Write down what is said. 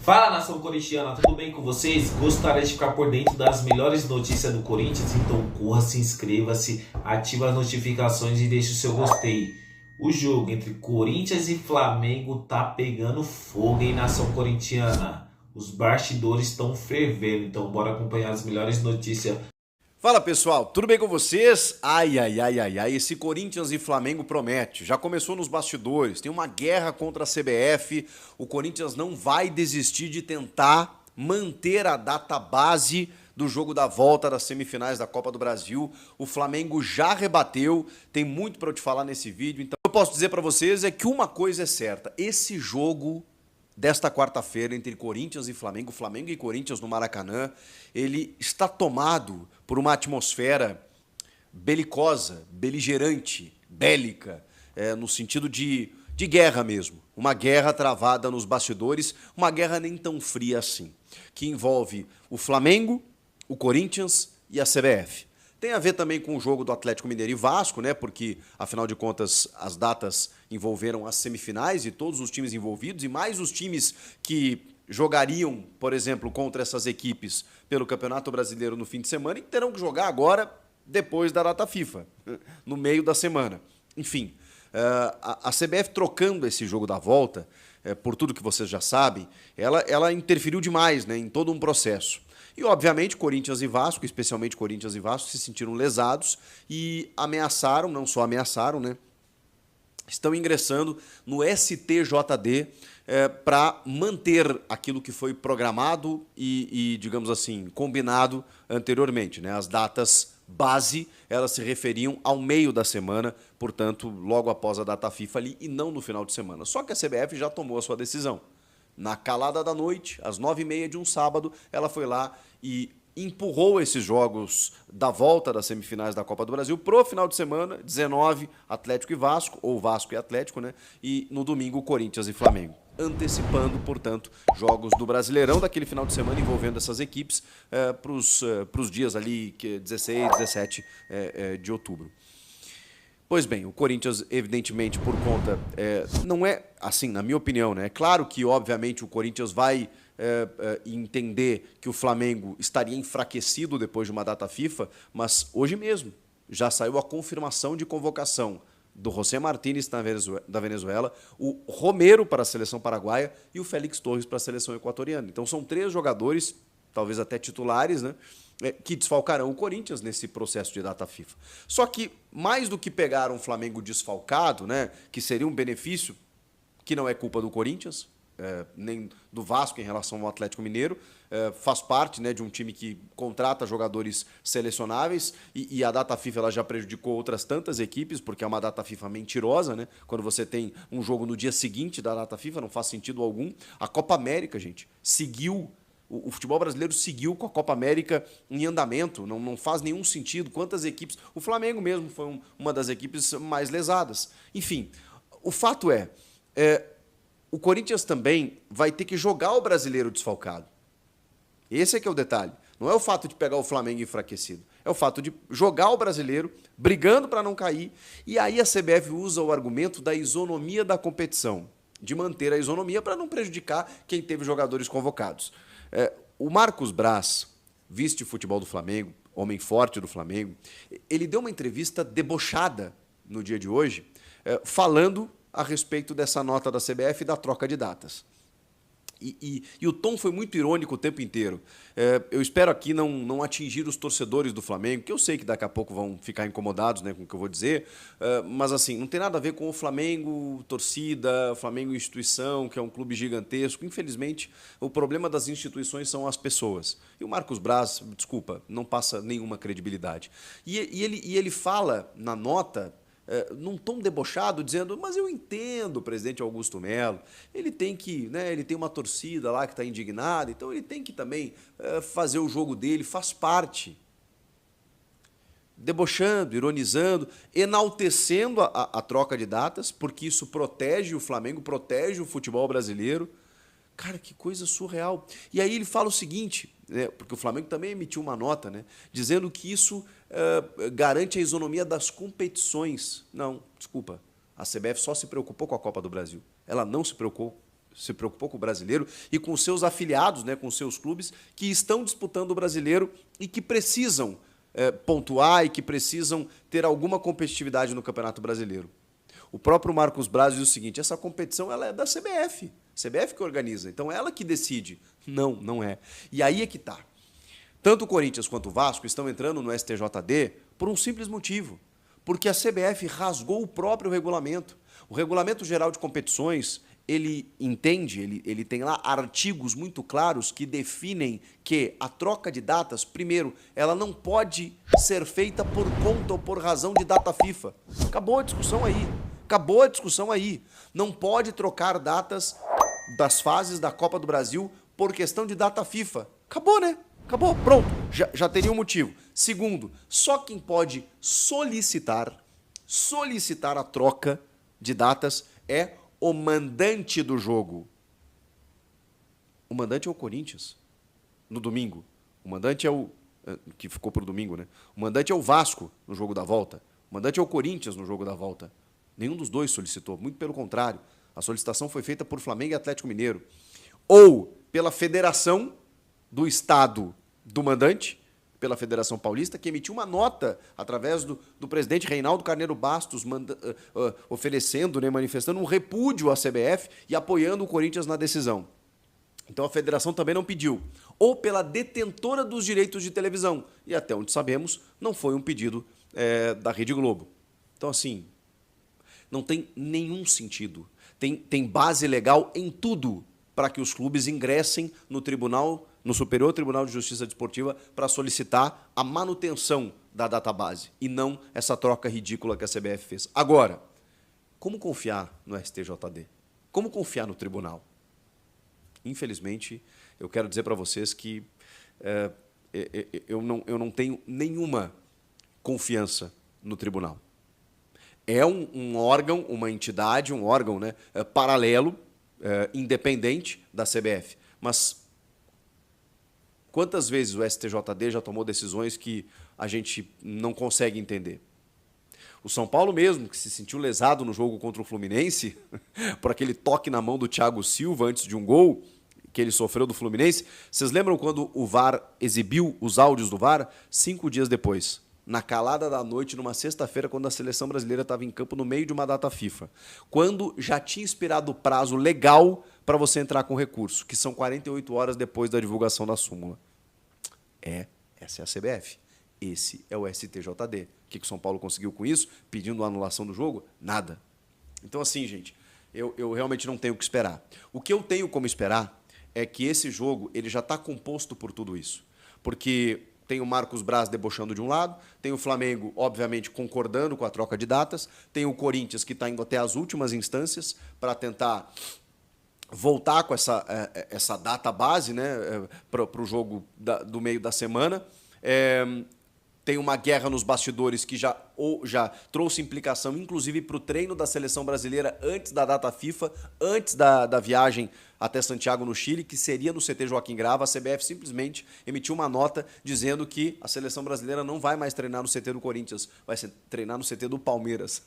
Fala, nação corintiana, tudo bem com vocês? Gostaria de ficar por dentro das melhores notícias do Corinthians? Então corra, se inscreva-se, ative as notificações e deixe o seu gostei. O jogo entre Corinthians e Flamengo tá pegando fogo, hein, nação corintiana? Os bastidores estão fervendo, então bora acompanhar as melhores notícias. Fala pessoal, tudo bem com vocês? Ai, esse Corinthians e Flamengo promete. Já começou nos bastidores, tem uma guerra contra a CBF. O Corinthians não vai desistir de tentar manter a data base do jogo da volta das semifinais da Copa do Brasil. O Flamengo já rebateu, tem muito para eu te falar nesse vídeo. Então eu posso dizer para vocês é que uma coisa é certa, esse jogo desta quarta-feira entre Corinthians e Flamengo, Flamengo e Corinthians no Maracanã, ele está tomado por uma atmosfera belicosa, beligerante, bélica, no sentido de guerra mesmo. Uma guerra travada nos bastidores, uma guerra nem tão fria assim, que envolve o Flamengo, o Corinthians e a CBF. Tem a ver também com o jogo do Atlético Mineiro e Vasco, né? Porque, afinal de contas, as datas envolveram as semifinais e todos os times envolvidos, e mais os times que jogariam, por exemplo, contra essas equipes pelo Campeonato Brasileiro no fim de semana e terão que jogar agora, depois da data FIFA, no meio da semana. Enfim, a CBF trocando esse jogo da volta, por tudo que vocês já sabem, ela interferiu demais, né, em todo um processo. E, obviamente, Corinthians e Vasco, especialmente Corinthians e Vasco, se sentiram lesados e ameaçaram, não só ameaçaram, né? Estão ingressando no STJD para manter aquilo que foi programado e, digamos assim, combinado anteriormente, né? As datas base, elas se referiam ao meio da semana, portanto, logo após a data FIFA ali e não no final de semana. Só que a CBF já tomou a sua decisão. Na calada da noite, às 9h30 de um sábado, ela foi lá e empurrou esses jogos da volta das semifinais da Copa do Brasil pro final de semana, 19, Atlético e Vasco, ou Vasco e Atlético, né? E no domingo, Corinthians e Flamengo. Antecipando, portanto, jogos do Brasileirão daquele final de semana envolvendo essas equipes para os dias ali, 16, 17 de outubro. Pois bem, o Corinthians, evidentemente, por conta... não é, assim, na minha opinião, né? É claro que, obviamente, o Corinthians vai entender que o Flamengo estaria enfraquecido depois de uma data FIFA, mas hoje mesmo já saiu a confirmação de convocação do José Martínez da Venezuela, o Romero para a seleção paraguaia e o Félix Torres para a seleção equatoriana. Então são 3 jogadores, talvez até titulares, né, que desfalcarão o Corinthians nesse processo de data FIFA. Só que, mais do que pegar um Flamengo desfalcado, né, que seria um benefício que não é culpa do Corinthians, nem do Vasco em relação ao Atlético Mineiro, faz parte, né, de um time que contrata jogadores selecionáveis e a data FIFA ela já prejudicou outras tantas equipes, porque é uma data FIFA mentirosa, né? Quando você tem um jogo no dia seguinte da data FIFA, não faz sentido algum. A Copa América, gente, seguiu. O futebol brasileiro seguiu com a Copa América em andamento, não faz nenhum sentido. Quantas equipes... O Flamengo mesmo foi uma das equipes mais lesadas. Enfim, o fato o Corinthians também vai ter que jogar o brasileiro desfalcado. Esse é que é o detalhe. Não é o fato de pegar o Flamengo enfraquecido. É o fato de jogar o brasileiro, brigando para não cair. E aí a CBF usa o argumento da isonomia da competição. De manter a isonomia para não prejudicar quem teve jogadores convocados. O Marcos Braz, vice de futebol do Flamengo, homem forte do Flamengo, ele deu uma entrevista debochada no dia de hoje, falando a respeito dessa nota da CBF e da troca de datas. E o tom foi muito irônico o tempo inteiro. Eu espero aqui não atingir os torcedores do Flamengo, que eu sei que daqui a pouco vão ficar incomodados, né, com o que eu vou dizer, mas assim, não tem nada a ver com o Flamengo torcida, Flamengo instituição, que é um clube gigantesco. Infelizmente, o problema das instituições são as pessoas. E o Marcos Braz, desculpa, não passa nenhuma credibilidade. E ele fala na nota... num tom debochado, dizendo, mas eu entendo o presidente Augusto Melo, ele tem que, né, ele tem uma torcida lá que está indignada, então ele tem que também fazer o jogo dele, faz parte. Debochando, ironizando, enaltecendo a troca de datas, porque isso protege o Flamengo, protege o futebol brasileiro. Cara, que coisa surreal. E aí ele fala o seguinte, né, porque o Flamengo também emitiu uma nota, né, dizendo que isso garante a isonomia das competições. Não, desculpa, a CBF só se preocupou com a Copa do Brasil. Ela não se preocupou se preocupou com o brasileiro e com os seus afiliados, né, com os seus clubes que estão disputando o brasileiro e que precisam pontuar e que precisam ter alguma competitividade no Campeonato Brasileiro. O próprio Marcos Braz diz o seguinte: essa competição ela é da CBF. CBF que organiza, então ela que decide. Não, não é. E aí é que tá. Tanto o Corinthians quanto o Vasco estão entrando no STJD por um simples motivo. Porque a CBF rasgou o próprio regulamento. O Regulamento Geral de Competições, ele entende, ele tem lá artigos muito claros que definem que a troca de datas, primeiro, ela não pode ser feita por conta ou por razão de data FIFA. Acabou a discussão aí. Acabou a discussão aí. Não pode trocar datas das fases da Copa do Brasil por questão de data FIFA. Acabou, né? Acabou, pronto. Já teria um motivo. Segundo, só quem pode solicitar a troca de datas é o mandante do jogo. O mandante é o Corinthians, no domingo. O mandante é o... que ficou pro domingo, né? O mandante é o Vasco, no jogo da volta. O mandante é o Corinthians, no jogo da volta. Nenhum dos dois solicitou, muito pelo contrário. A solicitação foi feita por Flamengo e Atlético Mineiro. Ou pela Federação do Estado do mandante, pela Federação Paulista, que emitiu uma nota através do presidente Reinaldo Carneiro Bastos, oferecendo, né, manifestando um repúdio à CBF e apoiando o Corinthians na decisão. Então a federação também não pediu. Ou pela detentora dos direitos de televisão. E até onde sabemos, não foi um pedido da Rede Globo. Então, assim, não tem nenhum sentido. Tem base legal em tudo para que os clubes ingressem no Superior Tribunal de Justiça Desportiva para solicitar a manutenção da database e não essa troca ridícula que a CBF fez. Agora, como confiar no STJD? Como confiar no tribunal? Infelizmente, eu quero dizer para vocês que eu não tenho nenhuma confiança no tribunal. É um órgão, uma entidade, um órgão, né, paralelo, independente da CBF. Mas quantas vezes o STJD já tomou decisões que a gente não consegue entender? O São Paulo mesmo, que se sentiu lesado no jogo contra o Fluminense, por aquele toque na mão do Thiago Silva antes de um gol que ele sofreu do Fluminense. Vocês lembram quando o VAR exibiu os áudios do VAR? 5 dias depois, na calada da noite, numa sexta-feira, quando a seleção brasileira estava em campo no meio de uma data FIFA. Quando já tinha expirado o prazo legal para você entrar com recurso, que são 48 horas depois da divulgação da súmula. Essa é a CBF. Esse é o STJD. O que o São Paulo conseguiu com isso? Pedindo a anulação do jogo? Nada. Então, assim, gente, eu realmente não tenho o que esperar. O que eu tenho como esperar é que esse jogo ele já está composto por tudo isso. Porque tem o Marcos Braz debochando de um lado, tem o Flamengo, obviamente, concordando com a troca de datas, tem o Corinthians que está indo até as últimas instâncias para tentar voltar com essa data base, né, para o jogo do meio da semana. Tem uma guerra nos bastidores que já trouxe implicação, inclusive, para o treino da seleção brasileira antes da data FIFA, antes da viagem até Santiago, no Chile, que seria no CT Joaquim Grava. A CBF simplesmente emitiu uma nota dizendo que a seleção brasileira não vai mais treinar no CT do Corinthians, vai treinar no CT do Palmeiras.